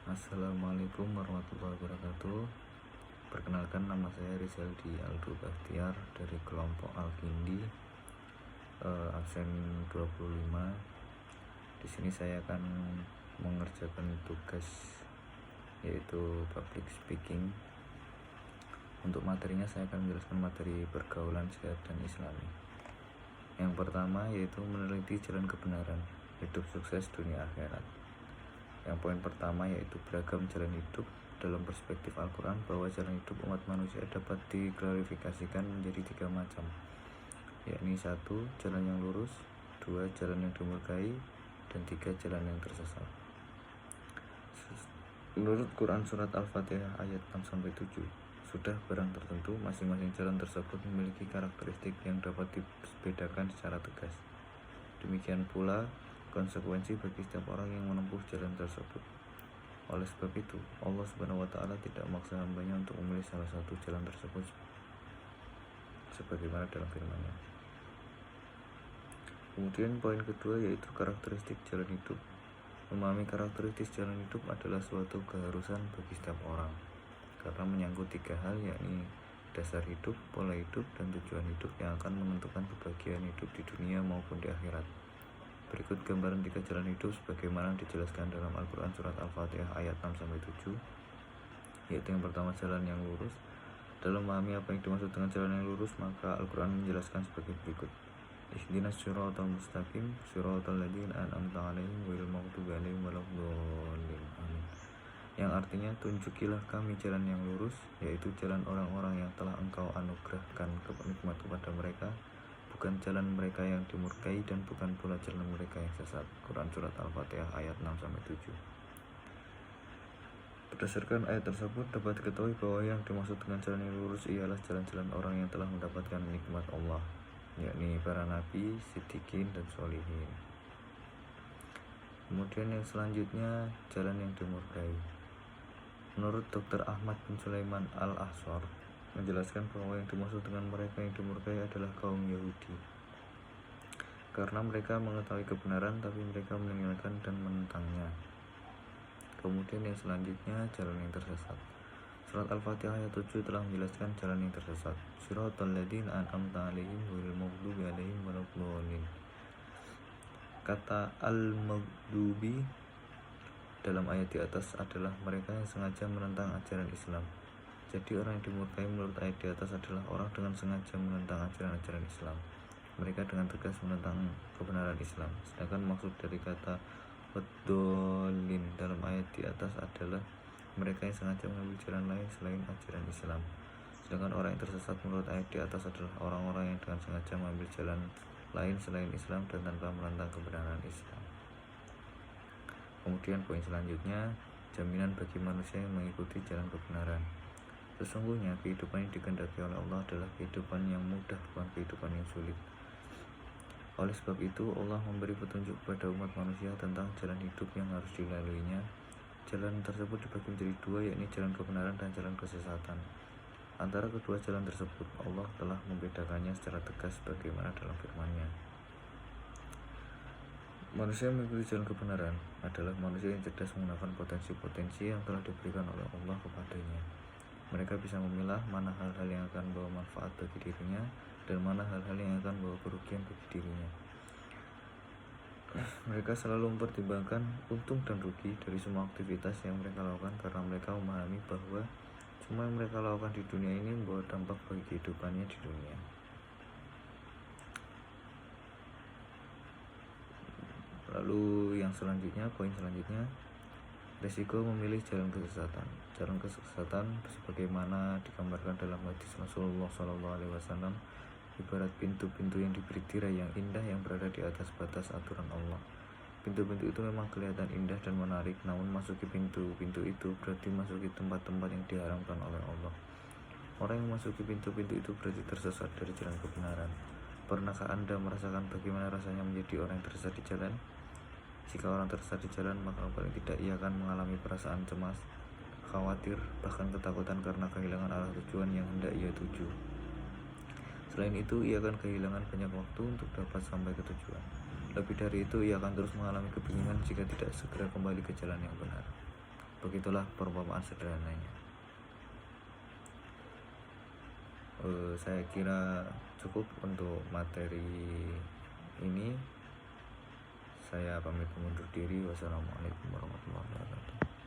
Assalamualaikum warahmatullahi wabarakatuh. Perkenalkan, nama saya Rizaldi Aldo Bahtiar dari kelompok Alkindi, absen 25. Di sini saya akan mengerjakan tugas yaitu public speaking. Untuk materinya saya akan menjelaskan materi pergaulan sehat dan islami. Yang pertama yaitu meneliti jalan kebenaran, hidup sukses dunia akhirat. Yang poin pertama yaitu beragam jalan hidup. Dalam perspektif Al-Quran, bahwa jalan hidup umat manusia dapat diklarifikasikan menjadi 3 macam, yakni 1. Jalan yang lurus, 2. Jalan yang dimurkai, dan 3. Jalan yang tersesat. Menurut Quran Surat Al-Fatihah ayat 6-7, sudah barang tertentu masing-masing jalan tersebut memiliki karakteristik yang dapat dibedakan secara tegas. Demikian pula konsekuensi bagi setiap orang yang menempuh jalan tersebut. Oleh sebab itu, Allah Subhanahu wa Ta'ala tidak memaksa hambanya untuk memilih salah satu jalan tersebut, sebagaimana dalam firman-Nya. Kemudian poin kedua yaitu karakteristik jalan hidup. Memahami karakteristik jalan hidup adalah suatu keharusan bagi setiap orang, karena menyangkut 3 hal, yakni dasar hidup, pola hidup, dan tujuan hidup yang akan menentukan kebahagiaan hidup di dunia maupun di akhirat. Berikut gambaran 3 jalan hidup sebagaimana dijelaskan dalam Al-Quran Surat Al-Fatihah ayat 6-7, yaitu yang pertama jalan yang lurus. Dalam memahami apa yang dimaksud dengan jalan yang lurus, maka Al-Quran menjelaskan sebagai berikut: Ihdinas siratal mustaqim, siratal ladzina an'amta 'alaihim ghairil maghdubi 'alaihim waladdallin. Amin. Yang artinya, tunjukilah kami jalan yang lurus, yaitu jalan orang-orang yang telah Engkau anugerahkan nikmat kepada mereka, bukan jalan mereka yang dimurkai, dan bukan pula jalan mereka yang sesat. Quran Surat Al-Fatihah ayat 6-7. Berdasarkan ayat tersebut dapat diketahui bahwa yang dimaksud dengan jalan yang lurus ialah jalan-jalan orang yang telah mendapatkan nikmat Allah, yakni para nabi, siddiqin, dan sholihin. Kemudian yang selanjutnya, jalan yang dimurkai. Menurut Dr. Ahmad bin Sulaiman Al-Ahsar menjelaskan bahwa yang dimaksud dengan mereka yang dimurkai adalah kaum Yahudi, karena mereka mengetahui kebenaran tapi mereka meninggalkan dan menentangnya. Kemudian yang selanjutnya, jalan yang tersesat. Surat Al-Fatihah ayat 7 telah menjelaskan jalan yang tersesat. Siratal ladzina an'amta 'alaihim ghairil maghdubi 'alaihim waladdallin. Kata al-maghdubi dalam ayat di atas adalah mereka yang sengaja menentang ajaran Islam. Jadi orang yang dimurkai menurut ayat di atas adalah orang dengan sengaja menentang ajaran-ajaran Islam. Mereka dengan tegas menentang kebenaran Islam. Sedangkan maksud dari kata waddallin dalam ayat di atas adalah mereka yang sengaja mengambil jalan lain selain ajaran Islam. Sedangkan orang yang tersesat menurut ayat di atas adalah orang-orang yang dengan sengaja mengambil jalan lain selain Islam dan tanpa menentang kebenaran Islam. Kemudian poin selanjutnya, jaminan bagi manusia yang mengikuti jalan kebenaran. Sesungguhnya kehidupan yang dikehendaki oleh Allah adalah kehidupan yang mudah, bukan kehidupan yang sulit. Oleh sebab itu, Allah memberi petunjuk kepada umat manusia tentang jalan hidup yang harus dilaluinya. Jalan tersebut dibagi menjadi 2, yakni jalan kebenaran dan jalan kesesatan. Antara kedua jalan tersebut, Allah telah membedakannya secara tegas sebagaimana dalam firman-Nya. Manusia yang mengikuti jalan kebenaran adalah manusia yang cerdas menggunakan potensi-potensi yang telah diberikan oleh Allah kepadanya. Mereka bisa memilah mana hal-hal yang akan membawa manfaat bagi dirinya dan mana hal-hal yang akan membawa kerugian bagi dirinya. Mereka selalu mempertimbangkan untung dan rugi dari semua aktivitas yang mereka lakukan, karena mereka memahami bahwa semua yang mereka lakukan di dunia ini membawa dampak bagi kehidupannya di dunia. Lalu yang selanjutnya, poin selanjutnya, resiko memilih jalan kesesatan. Jalan kesesatan sebagaimana digambarkan dalam hadis Rasulullah SAW ibarat pintu-pintu yang diberi tirai yang indah yang berada di atas batas aturan Allah. Pintu-pintu itu memang kelihatan indah dan menarik, namun masuki pintu-pintu itu berarti masuki tempat-tempat yang diharamkan oleh Allah. Orang yang masuki pintu-pintu itu berarti tersesat dari jalan kebenaran. Pernahkah Anda merasakan bagaimana rasanya menjadi orang yang tersesat di jalan? Jika orang tersesat di jalan, maka paling tidak ia akan mengalami perasaan cemas, khawatir, bahkan ketakutan karena kehilangan arah tujuan yang hendak ia tuju. Selain itu, ia akan kehilangan banyak waktu untuk dapat sampai ke tujuan. Lebih dari itu, ia akan terus mengalami kebingungan jika tidak segera kembali ke jalan yang benar. Begitulah perumpamaan sederhananya. Saya kira cukup untuk materi ini. Saya pamit undur diri. Wassalamualaikum warahmatullahi wabarakatuh.